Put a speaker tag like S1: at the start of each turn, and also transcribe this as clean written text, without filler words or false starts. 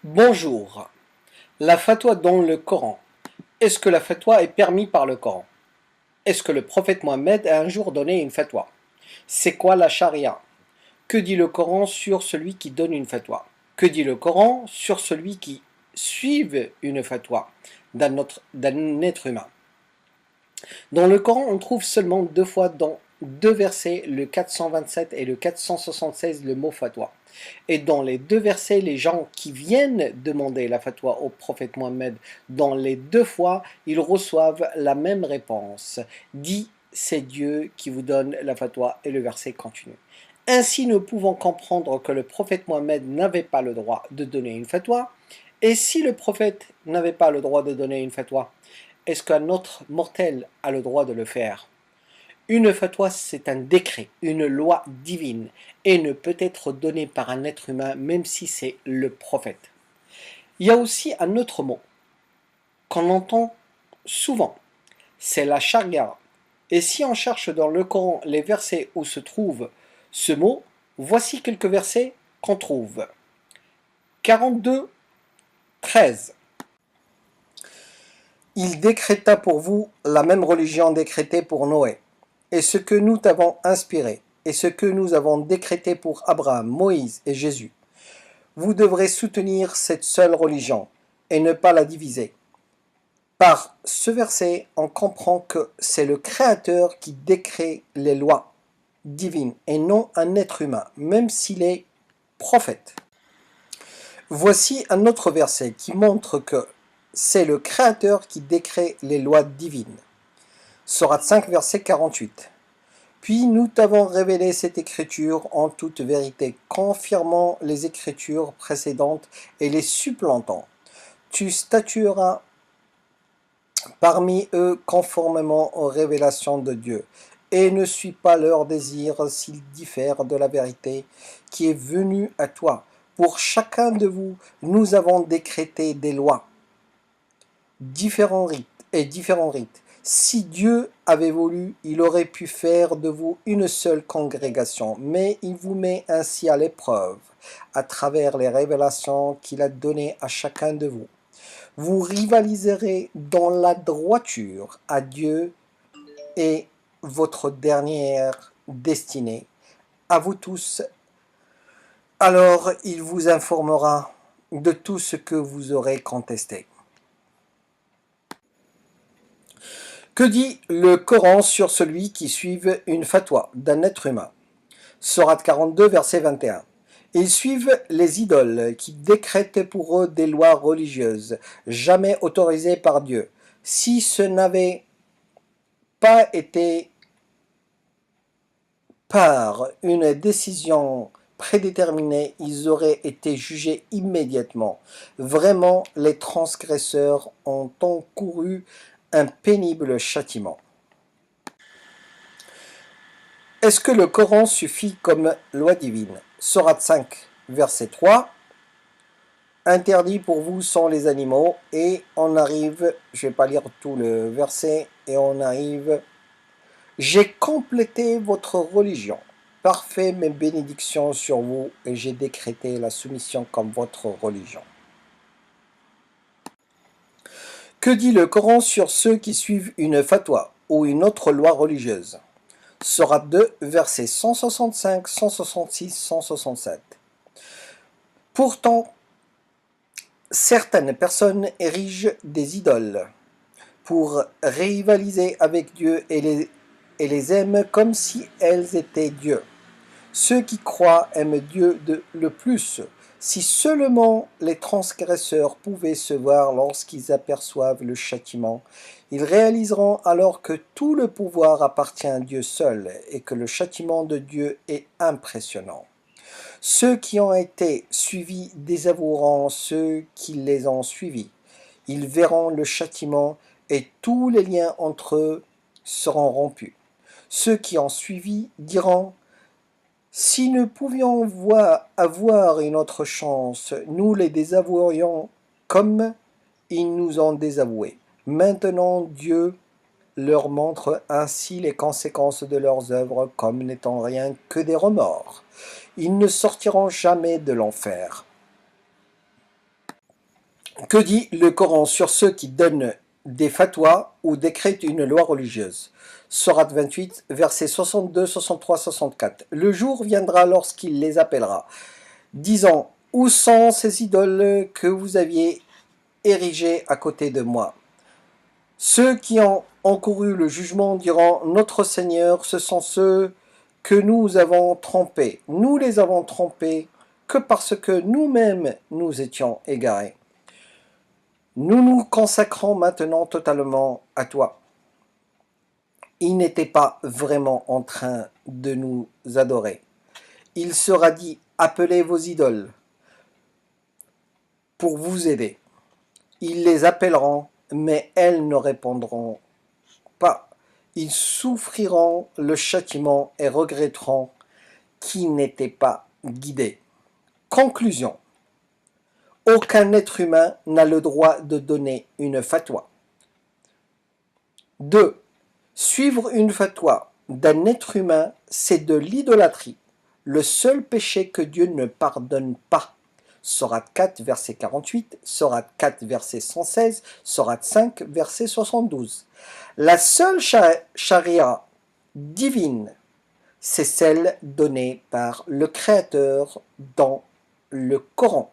S1: Bonjour. La fatwa dans le Coran. Est-ce que la fatwa est permise par le Coran? Est-ce que le prophète Mohammed a un jour donné une fatwa? C'est quoi la charia? Que dit le Coran sur celui qui donne une fatwa? Que dit le Coran sur celui qui suive une fatwa d'un être humain? Dans le Coran, on trouve seulement deux fois dans deux versets, le 427 et le 476, le mot fatwa. Et dans les deux versets, les gens qui viennent demander la fatwa au prophète Mohammed, dans les deux fois, ils reçoivent la même réponse. Dit, c'est Dieu qui vous donne la fatwa, et le verset continue. Ainsi, nous pouvons comprendre que le prophète Mohammed n'avait pas le droit de donner une fatwa. Et si le prophète n'avait pas le droit de donner une fatwa, est-ce qu'un autre mortel a le droit de le faire? Une fatwa, c'est un décret, une loi divine, et ne peut être donnée par un être humain, même si c'est le prophète. Il y a aussi un autre mot qu'on entend souvent, c'est la charia. Et si on cherche dans le Coran les versets où se trouve ce mot, voici quelques versets qu'on trouve. 42, 13. Il décréta pour vous la même religion décrétée pour Noé, et ce que nous t'avons inspiré, et ce que nous avons décrété pour Abraham, Moïse et Jésus. Vous devrez soutenir cette seule religion, et ne pas la diviser. Par ce verset, on comprend que c'est le Créateur qui décrète les lois divines, et non un être humain, même s'il est prophète. Voici un autre verset qui montre que c'est le Créateur qui décrète les lois divines. Sourate 5, verset 48. Puis nous t'avons révélé cette écriture en toute vérité, confirmant les écritures précédentes et les supplantant. Tu statueras parmi eux conformément aux révélations de Dieu, et ne suis pas leur désir s'ils diffèrent de la vérité qui est venue à toi. Pour chacun de vous, nous avons décrété des lois, différents rites. Si Dieu avait voulu, il aurait pu faire de vous une seule congrégation, mais il vous met ainsi à l'épreuve, à travers les révélations qu'il a données à chacun de vous. Vous rivaliserez dans la droiture à Dieu et votre dernière destinée, à vous tous. Alors il vous informera de tout ce que vous aurez contesté. Que dit le Coran sur celui qui suive une fatwa d'un être humain? Sourate 42, verset 21. Ils suivent les idoles qui décrètent pour eux des lois religieuses, jamais autorisées par Dieu. Si ce n'avait pas été par une décision prédéterminée, ils auraient été jugés immédiatement. Vraiment, les transgresseurs ont encouru un pénible châtiment. Est-ce que le Coran suffit comme loi divine? Sourate 5, verset 3. Interdit pour vous sont les animaux. Et on arrive, je ne vais pas lire tout le verset, et on arrive. J'ai complété votre religion. Parfait mes bénédictions sur vous, et j'ai décrété la soumission comme votre religion. Que dit le Coran sur ceux qui suivent une fatwa ou une autre loi religieuse? Sourate 2, versets 165, 166, 167. Pourtant, certaines personnes érigent des idoles pour rivaliser avec Dieu et les aiment comme si elles étaient Dieu. Ceux qui croient aiment Dieu le plus. Si seulement les transgresseurs pouvaient se voir lorsqu'ils aperçoivent le châtiment, ils réaliseront alors que tout le pouvoir appartient à Dieu seul et que le châtiment de Dieu est impressionnant. Ceux qui ont été suivis désavoueront ceux qui les ont suivis. Ils verront le châtiment et tous les liens entre eux seront rompus. Ceux qui ont suivi diront: si nous pouvions avoir une autre chance, nous les désavouerions comme ils nous ont désavoués. Maintenant Dieu leur montre ainsi les conséquences de leurs œuvres comme n'étant rien que des remords. Ils ne sortiront jamais de l'enfer. Que dit le Coran sur ceux qui donnent des fatwas ou décrètent une loi religieuse? Sourate 28, versets 62, 63, 64. Le jour viendra lorsqu'il les appellera, disant: où sont ces idoles que vous aviez érigées à côté de moi? Ceux qui ont encouru le jugement diront: notre Seigneur, ce sont ceux que nous avons trompés. Nous les avons trompés que parce que nous-mêmes nous étions égarés. Nous nous consacrons maintenant totalement à toi. Il n'était pas vraiment en train de nous adorer. Il sera dit: appelez vos idoles pour vous aider. Ils les appelleront, mais elles ne répondront pas. Ils souffriront le châtiment et regretteront qu'ils n'étaient pas guidés. Conclusion. Aucun être humain n'a le droit de donner une fatwa. 2. Suivre une fatwa d'un être humain, c'est de l'idolâtrie, le seul péché que Dieu ne pardonne pas. Sourate 4, verset 48, Sourate 4, verset 116, Sourate 5, verset 72. La seule charia divine, c'est celle donnée par le Créateur dans le Coran.